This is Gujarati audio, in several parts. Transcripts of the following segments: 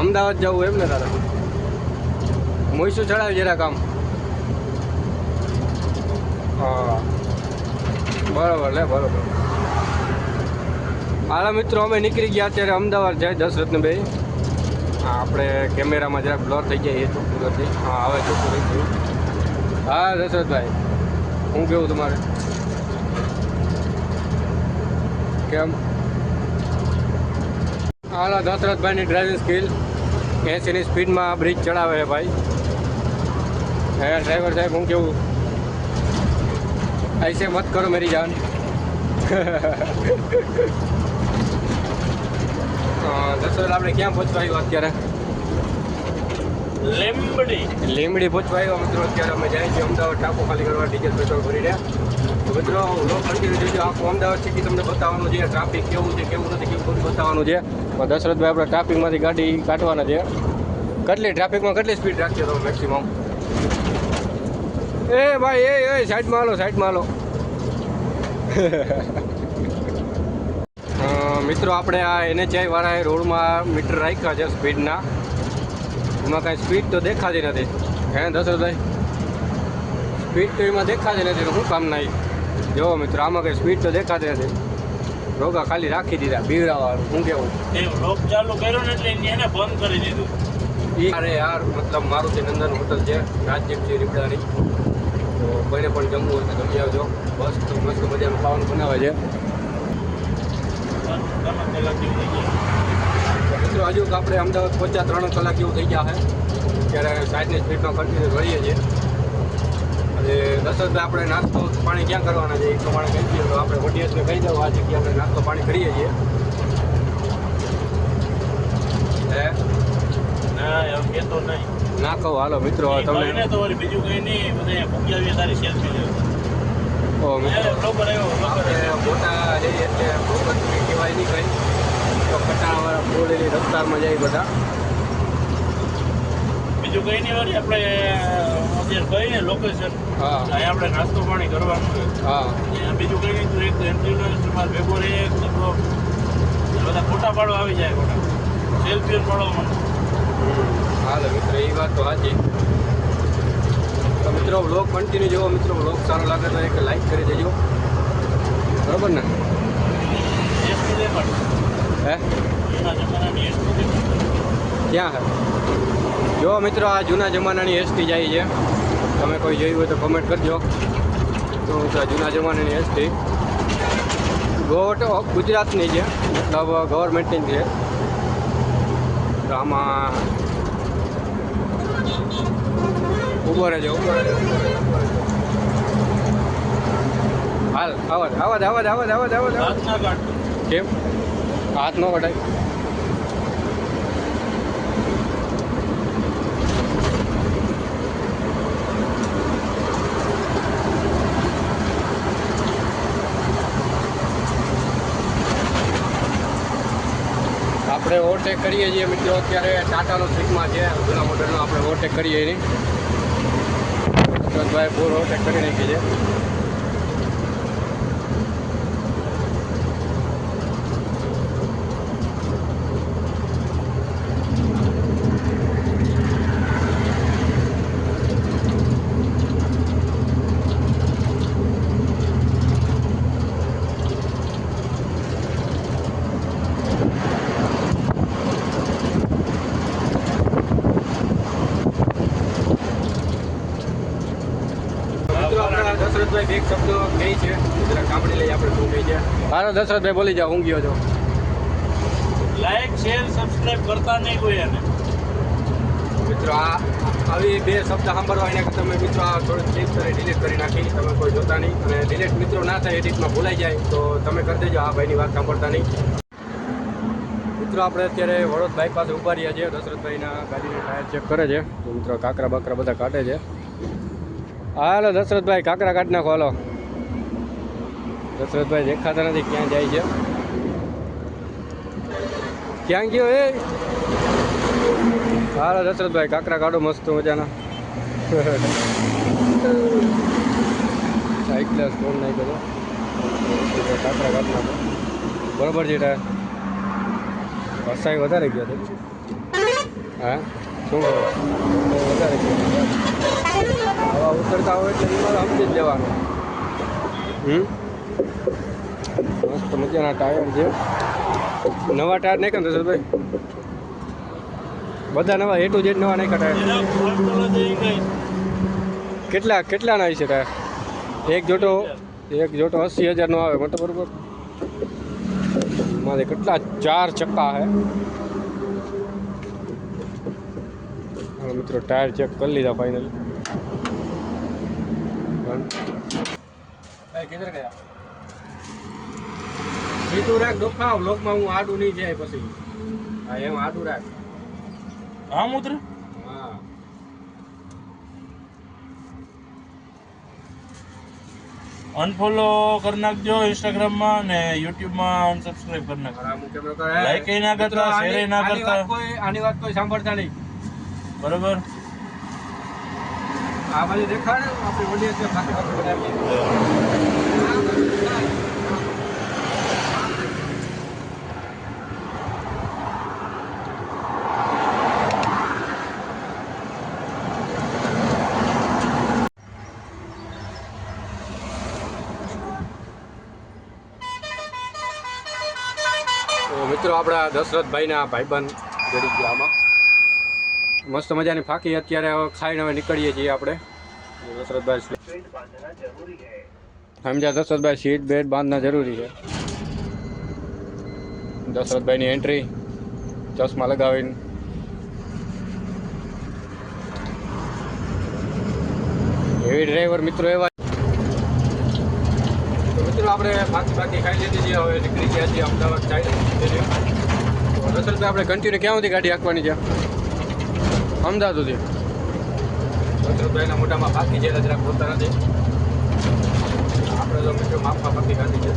અમદાવાદ જવું એમ ને દાદા? મોઈશું ચડાવી જરા કામ. હા બરાબર લે બરાબર. હાલા મિત્રો અમે નીકળી ગયા અત્યારે અમદાવાદ જાય દશરથનભાઈ. હા આપણે કેમેરામાં જરાક બ્લર થઈ જાય એ ચોખ્ખું નથી. હા હવે ચોખ્ખું થઈ ગયું. હા દશરથભાઈ હું કેવું તમારે કેમ? હાલા દશરથભાઈની ડ્રાઇવિંગ સ્કિલ 80ની સ્પીડમાં બ્રિજ ચડાવે છે ભાઈ. હે ડ્રાઈવર સાહેબ હું કેવું? ऐसे मत करो मेरी जान. દશરથ આપણે ક્યાં પહોંચવા આવ્યો અત્યારે? લીંબડી પહોંચવા આવ્યો મિત્રો. અત્યારે અમે જાય છીએ અમદાવાદ ટાપો ખાલી કરવા ડીઝલ પેટ્રોલ ભરીને. તો મિત્રો લોક કન્ટિન્યુ જોજો. આખું અમદાવાદ સિટી તમને બતાવવાનું છે. ટ્રાફિક કેવું છે કેવું નથી કેવું બધું બતાવવાનું છે. પણ દશરથભાઈ આપણે ટ્રાફિકમાંથી ગાડી કાઢવાના છે. કેટલી ટ્રાફિકમાં કેટલી સ્પીડ રાખીએ તમે મેક્સિમમ? એ ભાઈ એ સાઈડમાં હાલો સાઈડમાં હાલો. મિત્રો આપણે આ NHI વાળા રોડમાં મીટર રાખ્યા છે સ્પીડના. એમાં કાંઈ સ્પીડ તો દેખાતી નથી. હે દશરથભાઈ સ્પીડ તો એમાં દેખાતી નથી. તો શું કામ નહીં? જો મિત્રો આમાં કંઈ સ્પીડ તો દેખાતી નથી. રોગા ખાલી રાખી દીધા બીવડાવવાનું. શું કેવું? રોગ ચાલુ કર્યો ને એટલે એને બંધ કરી દીધું. અરે યાર મતલબ મારુતિ નંદન હોટલ છે રાજદીપસિંહ રીબડાની. તો કોઈને પણ જમવું હોય તો જમી આવજો. બસ તો મસ્ત મજાનું ખાવાનું બનાવે છે. મિત્રો હજુ આપણે અમદાવાદ પહોંચ્યા 3 કલાક જેવું થઈ ગયા છે. ત્યારે 60ની સ્પીડમાં કન્ટિન્યુ રહીએ છીએ. અને દશરથભાઈ આપણે નાસ્તો પાણી ક્યાં કરવાના છે એ પ્રમાણે કહી દઈએ તો આપણે ઓડિયન્સને કહી દઉં આ જગ્યાએ આપણે નાસ્તો પાણી કરીએ છીએ. હે ના એમ કહેતો નહીં. ના કહો હાલો મિત્રો તમને તો બીજું કંઈ નહીં. બધા ભૂખ્યા તારી સેલ્ફી લે. ઓ મિત્રો બ્લોગર આવ્યો. આપણે મોટા જઈએ એટલે બ્લોગર કહેવાય નહીં કંઈ. તો કટાણાવાળા બોલેલી રસ્તામાં જાય બધા. બીજું કંઈ નહીં વાળી આપણે અત્યારે કહીને લોકેશન. હા અહીંયા આપણે નાસ્તો પાણી કરવાનું. હા બીજું કંઈ નહીં. તું એક એન્ટ્રી ભેગો રહે બધા ફોટા પાડવા આવી જાય. ફોટા સેલ્ફી પાડવા મને. હાલો મિત્રો એ વાત તો સાચી. તો મિત્રો વ્લોગ કન્ટિન્યુ જોવો. મિત્રો વ્લોગ સારો લાગે તો એક લાઈક કરી દેજો. બરાબર ને? હે ક્યાં હે? જો મિત્રો આ જૂના જમાનાની એસટી જાય છે. તમે કોઈ જોયું હોય તો કમેન્ટ કરજો. તો જૂના જમાનાની એસટી ગુજરાતની છે મતલબ ગવર્મેન્ટની છે. તો આમાં ઉભો રહેજો ઉભો રહેજો. હાલ આવાજ આવાજ આવાજ આવાજ આવાજ આવાજ કેમ હાથ ન કઢાય? આપણે ઓવરટેક કરીએ છીએ મિત્રો. અત્યારે ટાટાનો સિગ્મા છે જૂના મોડલનો. આપણે ઓવરટેક કરીએ એની. દશરથભાઈ ફૂલ ઓવરટેક કરી નાખી છે. દશરથભાઈ બે શબ્દો કહે છે જરા સાંભળી લઈએ આપણે શું કહે છે. હાલો દશરથભાઈ બોલી જાઓ. ઊંઘ્યો છો? લાઈક શેર સબસ્ક્રાઇબ કરતા નહીં કોઈ એને. મિત્રો આ આવી બે શબ્દ સાંભળવા એના તમે મિત્રો આ થોડીક ક્લિપ કરી ડિલીટ કરી નાખી. તમે કોઈ જોતા નહીં અને ડિલીટ મિત્રો ના થાય એડિટમાં ભૂલાઈ જાય તો તમે કરી દેજો. આ ભાઈની વાત સાંભળતા નહીં. મિત્રો આપણે અત્યારે વડોદ બાઈક પાસે ઊભા રહ્યા છીએ. દશરથભાઈના ગાડીના ટાયર ચેક કરે છે. તો મિત્રો કાંકરા બાકરા બધા કાઢે છે. હાલો દશરથભાઈ કાંકરા કાઢી નાખો. હાલો દશરથભાઈ દેખાતા નથી ક્યાં જાય છે. ક્યાં ગયો એ? હાલો દશરથભાઈ કાંકરા કાઢો મસ્ત મજાના. સાઈડ ગ્લાસ ફોન નહીં કરો. કાંકરા કાઢી નાખો. બરોબર છે ટાયર. વરસાદ વધારે ગયો હતો. હા શું કરો વધારે હવા ઉતરતા હોય એટલે એમાં સમજી જ લેવાનું. મસ્ત મજાના ટાયર છે. નવા ટાયર નાખ્યા ને દશરથભાઈ? બધા નવા A to Z નવા નાખ્યા ટાયર. કેટલાના છે ટાયર? એક જોટો 80,000 નો આવે મતલબ બરોબર. મારે કેટલા 4 ચક્કા હે. હા મિત્રો ટાયર ચેક કરી લીધા ફાઇનલ. કિધર ગયા? સીધું રાખ ડોફા બ્લોકમાં હું આડું નહીં જાય પછી. હા એમ આડું રાખ. હા મુદ્ર હા અનફોલો કરી નાખજો ઇન્સ્ટાગ્રામમાં ને યુટ્યુબમાં અનસબસ્ક્રાઇબ કરી નાખજો. લાઈક ના કરતા શેર ના કરતા. આની વાત કોઈ સાંભળતા નહીં બરોબર. આ બાજુ દેખાડે આપણે ઓડિયન્સ ખાતે બનાવીએ. તો મિત્રો આપણા દશરથભાઈના ભાઈબંધ જડી ગયા આમાં મસ્ત મજાની ફાંકી અત્યારે ખાઈને હવે નીકળીએ છીએ આપણે. દશરથભાઈ સમજ્યા? દશરથભાઈ સીટ બેટ બાંધના જરૂરી છે. દશરથભાઈની એન્ટ્રી ચશ્મા લગાવીને. એવી ડ્રાઈવર મિત્રો એવા. તો મિત્રો આપણે ફાંકી ખાઈ લીધી છે. હવે નીકળી ગયા છીએ અમદાવાદ સાઈડ. દશરથભાઈ આપણે કન્ટિન્યુ ક્યાં સુધી ગાડી હાંકવાની છે? અમદાવાદ સુધી. દશરથભાઈના મોટામાં ફાંકી છે જરાક બોલતા નથી. આપણે તો મિત્રો માપમાં ફાંકી ખાધી છે.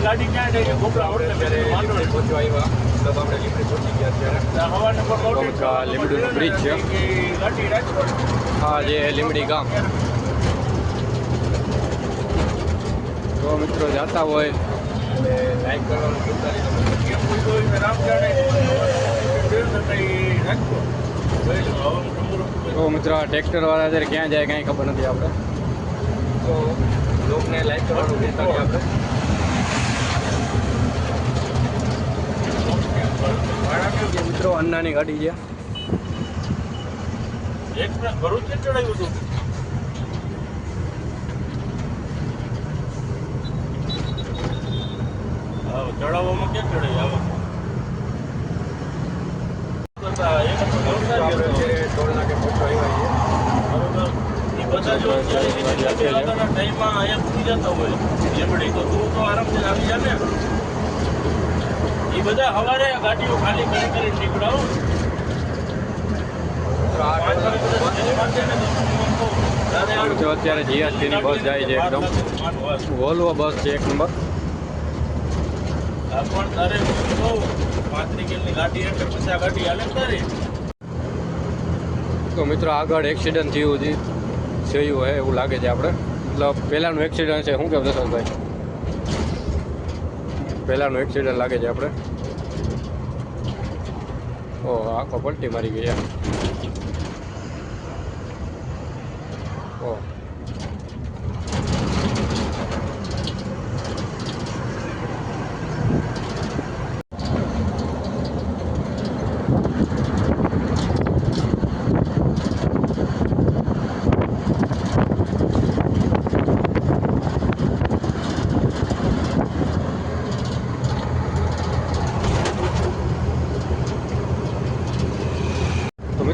ગાડી ક્યાં જાય? ગોપરા લીમડી પહોંચવા આવ્યા. મતલબ આપણે લીમડી પહોંચી ગયા અત્યારે. લીમડીનો બ્રિજ છે. હા જે લીમડી ગામ. તો મિત્રો જાતા હોય એટલે લાઈક કરવાનું ભૂલતા નહીં. તો મિત્રો આ ટ્રેક્ટરવાળા અત્યારે ક્યાં જાય કાંઈ ખબર નથી આપણે. તો લોકોને લાઈક કરવાનું ભૂલતા નહીં આપણે. મિત્રો અન્નાની ગાડી છે. એક્સપ્રેસ ભરૂચ ને ચડાવ્યું હતું. ચડાવવામાં ક્યાં ચડાવી આવે? ટોલ નાકે પહોંચવા આવ્યા છીએ. બરોબર. એ બધા જો ટાઈમમાં અહીંયા પૂરી જતા હોય લીમડી તો તું તો આરામથી આવી જા ને. એ બધા સવારે ગાડીઓ ખાલી કરી નીકળાવો. અત્યારે જીએસટીની બસ જાય છે એકદમ વોલ્વો બસ છે 1 નંબર. પણ તારે કહું 35 કિલોની ગાડી એટલે પછી આ ગાડી હાલે તારી. તો મિત્રો આગળ એક્સિડન્ટ થયું હે એવું લાગે છે આપણે. મતલબ પહેલાંનું એક્સિડન્ટ છે. શું કહેવું દશરથભાઈ? પહેલાંનું એક્સિડન્ટ લાગે છે આપણે. ઓહ આખો પલટી મારી ગઈ. ઓહ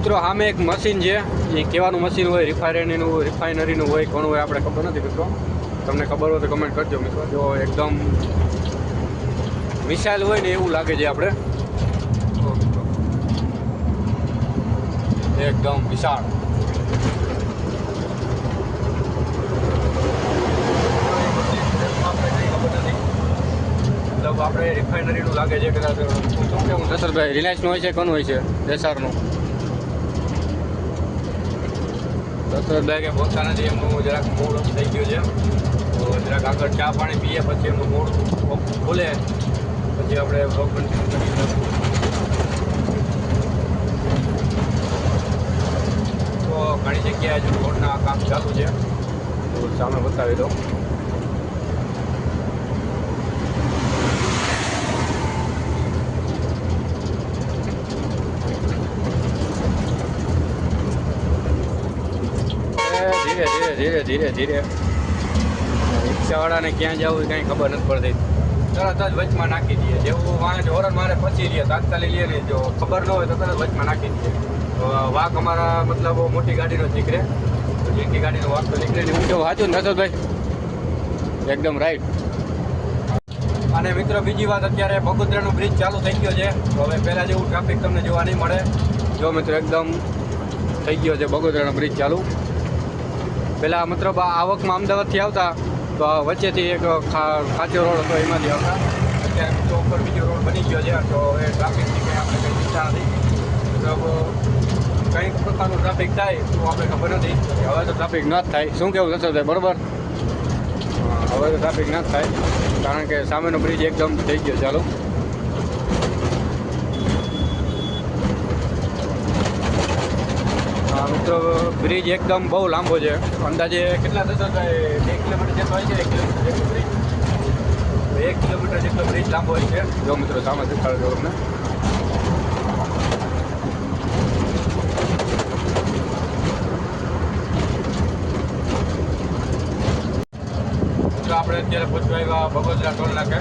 મિત્રો સામે એક મશીન છે, એ કેવાનું મશીન હોય, રિફાઇનરીનું હોય, કોનું હોય આપણે ખબર નથી મિત્રો. તમને ખબર હોય તો કમેન્ટ કરજો મિત્રો. જો એકદમ મિસાઇલ હોય ને એવું લાગે છે આપણે, એકદમ વિશાળ. મતલબ આપણે રિફાઇનરીનું લાગે છે કદાચ. શું કેવું નસરભાઈ, રિલાયન્સનું હોય છે, કોનું હોય છે? દેસારનું. દશરથભાઈ કે પહોંચતા નથી, એમનું જરાક મૂડ ઓફ થઈ ગયું છે. તો જરાક આગળ ચા પાણી પીએ પછી એમનું મૂડ ખુલે પછી આપણે બ્લોગ કન્ટિન્યુ કરીએ. તો ઘણી જગ્યાએ જો રોડના કામ ચાલુ છે, તો સામે બતાવી દો. ધીરે ધીરે ધીરે રિક્ષાવાળાને ક્યાં જવું કંઈ ખબર નથી પડતી, તરત જ વચમાં નાખી દઈએ. જેવું વાંચ હોરન મારે પછી રહીએ, તાત્કાલિક લઈએ નહીં. જો ખબર ન હોય તો તરત વચમાં નાખી દઈએ. તો વાંક અમારા મતલબ મોટી ગાડીનો જ નીકળે, તો જેટલી ગાડીનો વાંક તો નીકળે નહીં. હું કેવું સાચું ને નસરભાઈ? એકદમ રાઈટ. અને મિત્રો બીજી વાત, અત્યારે બગોદરાનો બ્રિજ ચાલુ થઈ ગયો છે. તો હવે પહેલાં જેવું ટ્રાફિક તમને જોવા નહીં મળે. જો મિત્રો એકદમ થઈ ગયો છે બગોદરાનો બ્રિજ ચાલુ. પહેલાં મતલબ આવકમાં અમદાવાદથી આવતા તો વચ્ચેથી એક કાચો રોડ હતો, એમાંથી આવતા. અત્યારે મિત્રો ઉપર બીજો રોડ બની ગયો છે, તો એ ટ્રાફિકની કંઈ આપણે કંઈ ચિંતા નથી. મતલબ કંઈક પ્રકારનું ટ્રાફિક થાય તો આપણે ખબર નથી. હવે તો ટ્રાફિક ન જ થાય. શું કેવું થશે ભાઈ? બરાબર, હવે તો ટ્રાફિક ન જ થાય, કારણ કે સામેનો બ્રિજ એકદમ થઈ ગયો ચાલુ. મિત્રો બ્રિજ એકદમ બહુ લાંબો છે, અંદાજે કેટલા થશે? 2 કિલોમીટર જેટલો હોય છે. 1 કિલોમીટર જેટલો બ્રિજ, 1 કિલોમીટર જેટલો બ્રિજ લાંબો હોય છે. જો મિત્રો સામે દેખાડજો તમને. મિત્રો આપણે અત્યારે પહોંચવા આવ્યા બગોદરા ટોલ નાકે.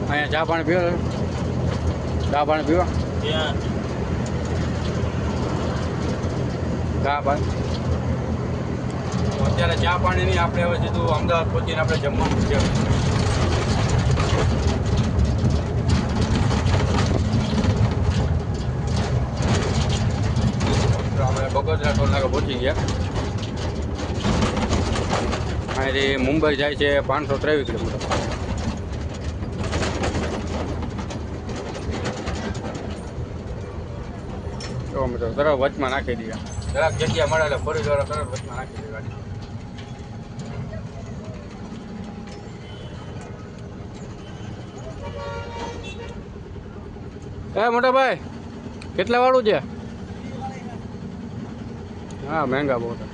અહીંયા ચા પાણી પીવો? ચા પાણી પીવો? ત્યાં ચા પાણી અત્યારે ચા પાણી નહીં, આપણે હવે સીધું અમદાવાદ પહોંચીને આપણે જમવાનું છે. અમે બગોદરા ટોલ નાકે પહોંચી ગયા. અહીંથી મુંબઈ જાય છે 523 કિલોમીટર. તો મિત્રો તરત વચમાં નાખી દઈએ. જરાક જગ્યા મળે એટલે ફરી દ્વારા તરત વચમાં નાખી દઈએ ગાડી. મોટા ભાઈ, કેટલા વાળું છે? હા, મહેંગા બહુ છે.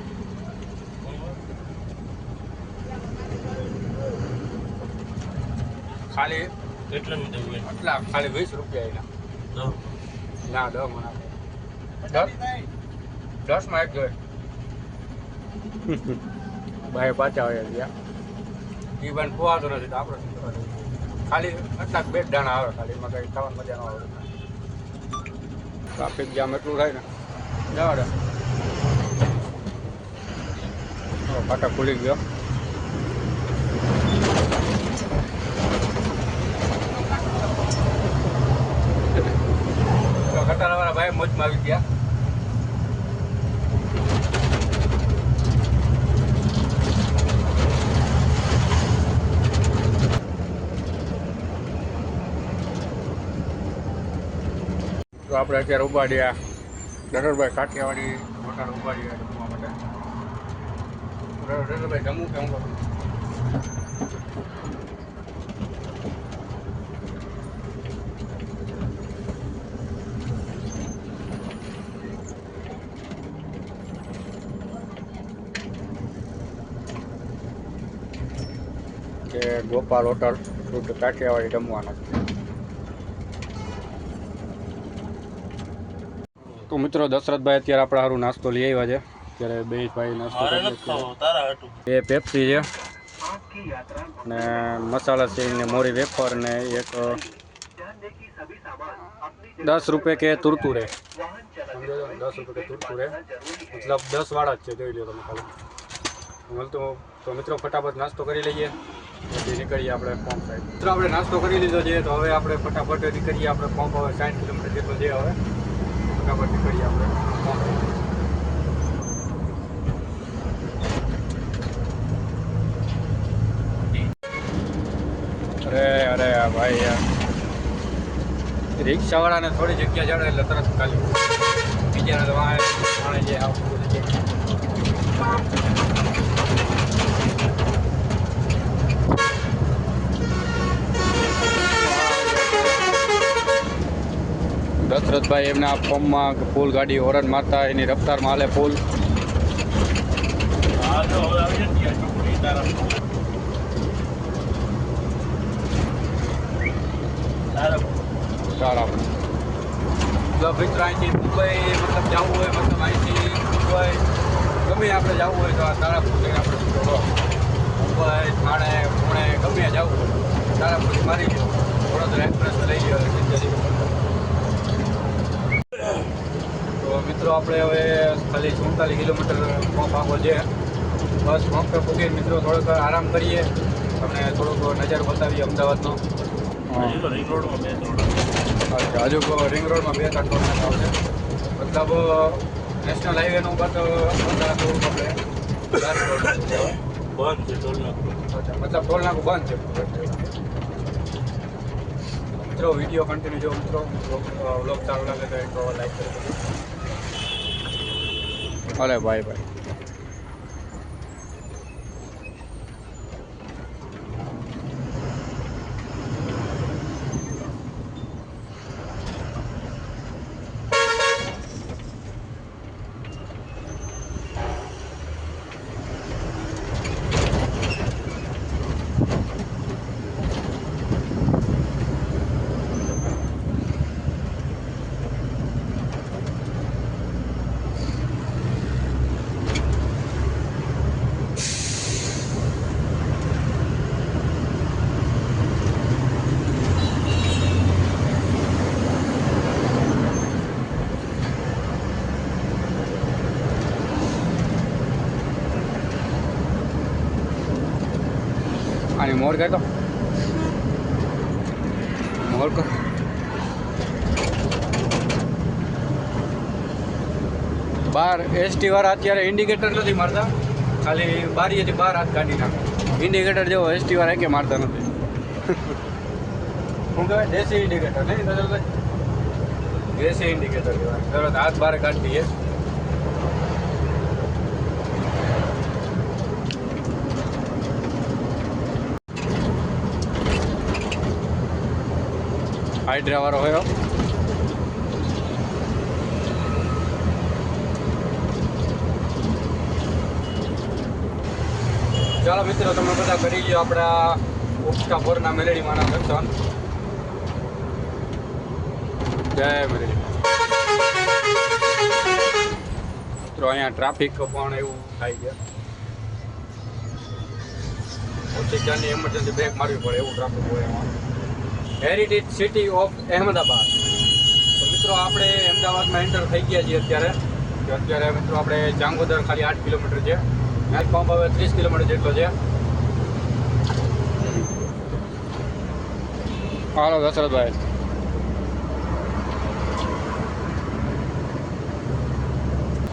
ખાલી કેટલાનું દેવું હોય? આટલા ખાલી 20 રૂપિયા એના. ના 10 મને 10 માં એક જોઈએ. ભાઈ પાછા હોય ગયા એ પણ ખોવાતો નથી, તો આપણે શું કરવા જઈએ? ખાલી આટલા 2 દાણા આવે, ખાલી એમાં કંઈ ખાવાની મજા ન આવે. ટ્રાફિક જામ એટલું થાય ને, જવા દે. ફાટા ખુલી ગયો. ખટારાવાળા ભાઈ મોજમાં આવી ગયા. તો આપણે અત્યારે ઉભાડ્યા ડરરભાઈ કાઠિયાવાડી મોટા ઉભાડ્યા જમવા માટે. ડરરભાઈ જમવું કે હું કરું? કે ગોપાલ હોટલ શુદ્ધ કાઠિયાવાડી જમવાનો. તો મિત્રો દશરથભાઈ અત્યારે આપણે સારું નાસ્તો લઈ આવ્યા છે. અત્યારે બે ભાઈ નાસ્તો મારે કરીએ નથી ખાવો, તારા હાટુ. છીએ. એ પેપ્સી છે ને મસાલા સેવ ને મોરી વેફર ને એક 10 રૂપિયા કે તુરતુરે. સમજો છો? 10 રૂપિયા કે તુરતુરે મતલબ 10 વાળા જ છે, જોઈ લો તમે ખાલી મળતું. તો મિત્રો ફટાફટ નાસ્તો કરી લઈએ પછી નીકળીએ આપણે પંપ સાઈડ. મિત્રો આપણે નાસ્તો કરી લીધો છે તો હવે આપણે ફટાફટ નીકળીએ. આપણે પંપ હવે 60 કિલોમીટર જેટલો છે. હવે ફટાફટ નીકળીએ આપણે પંપ સાઈડ. અરે ભાઈ યાર, રિક્ષાવાળાને થોડી જગ્યા જડે એટલે તરત ખાલી બીજાને તો વાણે જે આવું બધું છે. 'દશરથભાઈ એમના પંપમાં ફૂલ ગાડી હોરન મારતા એની રફતારમાં હાલે ફૂલ. હા, જો હવે આવી જતી આ છોકરી તારા. સારા મતલબ મિત્રો અહીંથી મુંબઈ મતલબ જવું હોય, મતલબ અહીંથી મુંબઈ ગમે આપણે જવું હોય તો આ તારાપુર થઈને આપણે મુંબઈ થાણે પુણે ગમે જવું હોય તારાપુરથી મારી ગયો વડોદરા એક્સપ્રેસ લઈ ગયો. તો મિત્રો આપણે હવે ખાલી 47 કિલોમીટર પંપ આગો છે. બસ પંપે પૂગી મિત્રો થોડોક આરામ કરીએ, તમને થોડોક નજારો બતાવીએ અમદાવાદનો. રિંગ રોડમાં બે ત્રણ. અચ્છા, હજુ રિંગ રોડમાં 2-3 ટોર્નામેન્ટ આવશે. મતલબ નેશનલ હાઈવેનું બંધ આપણે બંધ છે ટોલ નાકું. અચ્છા, મતલબ ટોલ નાકું બંધ છે. મિત્રો વિડીયો કન્ટિન્યુ જો મિત્રો વ્લોગ સારો લાગે તો એક લાઈક કરી દેજો. અરે ભાઈ આની મોર કરતો મોર કર. બહાર એસટી વાળા અત્યારે ઇન્ડિકેટર નથી મારતા, ખાલી બારીએથી બહાર હાથ કાઢી નાખે. ઇન્ડિકેટર જેવો એસટી વાળા કે મારતા નથી. શું કહેવાય? દેશી ઇન્ડિકેટર નહીં દશરથભાઈ? દેશી ઇન્ડિકેટર કહેવાય. તરત હાથ બહાર કાઢી દઈએ. હાઇડ્રા વાળો હોય. ચાલો મિત્રો, તમે બધા કરી લ્યો આપણા ઉગતા પોરના મેલેડી માના દર્શન. જય મેલેડી. મિત્રો અહીંયા ટ્રાફિક પણ એવું થાય છે. ઓછી ચારની એમરજન્સી બ્રેક મારવી પડે એવું ટ્રાફિક હોય એમાં. Heritage city of Ahmedabad. તો મિત્રો આપણે અમદાવાદમાં એન્ટર થઈ ગયા છીએ અત્યારે મિત્રો આપણે જાંગોદર ખાલી 8 કિલોમીટર છે. મેચ પંપ હવે 30 કિલોમીટર જેટલો છે. હાલો દશરથભાઈ.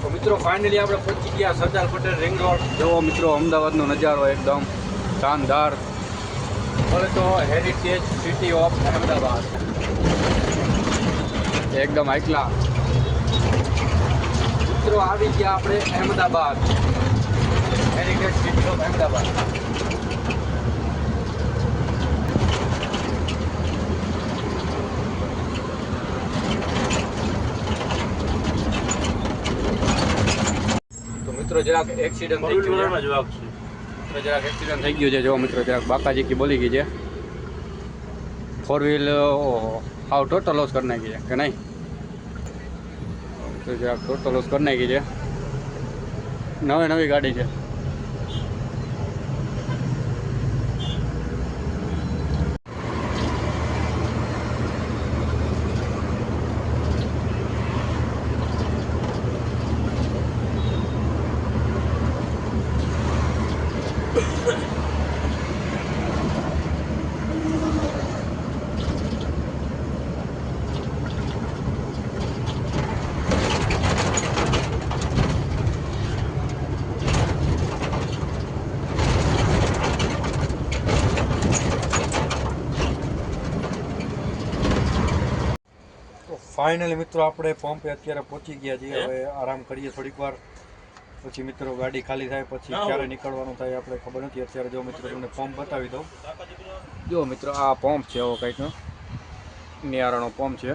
તો મિત્રો ફાઇનલી આપણે પહોંચી ગયા સરદાર પટેલ રિંગ રોડ. જુઓ મિત્રો અમદાવાદનો નજારો એકદમ શાનદાર. બોલે તો હેરિટેજ સિટી ઓફ અહેમદાબાદ એકદમ એકલા. મિત્રો આવી ગયા આપણે Ahmedabad, heritage city of Ahmedabad. તો મિત્રો જરાક એક્સિડન્ટ થઈ ગયું છે. જરાક એક્સિડન્ટ થઈ ગયું છે. જો મિત્રો જરાક બાકાજી બોલી ગઈ છે. 4 વ્હીલ હાવ ટોટલ લોસ કરી નાખી છે કે નહીં? તો જે આ ટોટલ લોસ કરી નાખી છે, નવી ગાડી છે. ફાઇનલી મિત્રો આપણે પંપે અત્યારે પહોંચી ગયા છીએ. હવે આરામ કરીએ થોડીક વાર, પછી મિત્રો ગાડી ખાલી થાય પછી ક્યારે નીકળવાનું થાય આપણે ખબર નથી. અત્યારે જો મિત્રો તમને પંપ બતાવી દઉં. જો મિત્રો આ પંપ છે, એવો કંઈકનો નિયારાનો પંપ છે.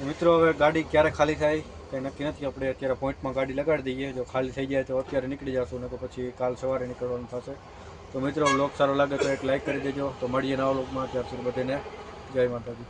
મિત્રો હવે ગાડી ક્યારે ખાલી થાય કંઈ નક્કી નથી. આપણે અત્યારે પોઈન્ટમાં ગાડી લગાડી દઈએ, જો ખાલી થઈ જાય તો અત્યારે નીકળી જશું, ને તો પછી કાલ સવારે નીકળવાનું થશે. તો મિત્રો વ્લોગ સારો લાગે તો એક લાઈક કરી દેજો. તો મળીએ નવા વ્લોગમાં, ત્યાર સુધી બધાને જય માતાજી.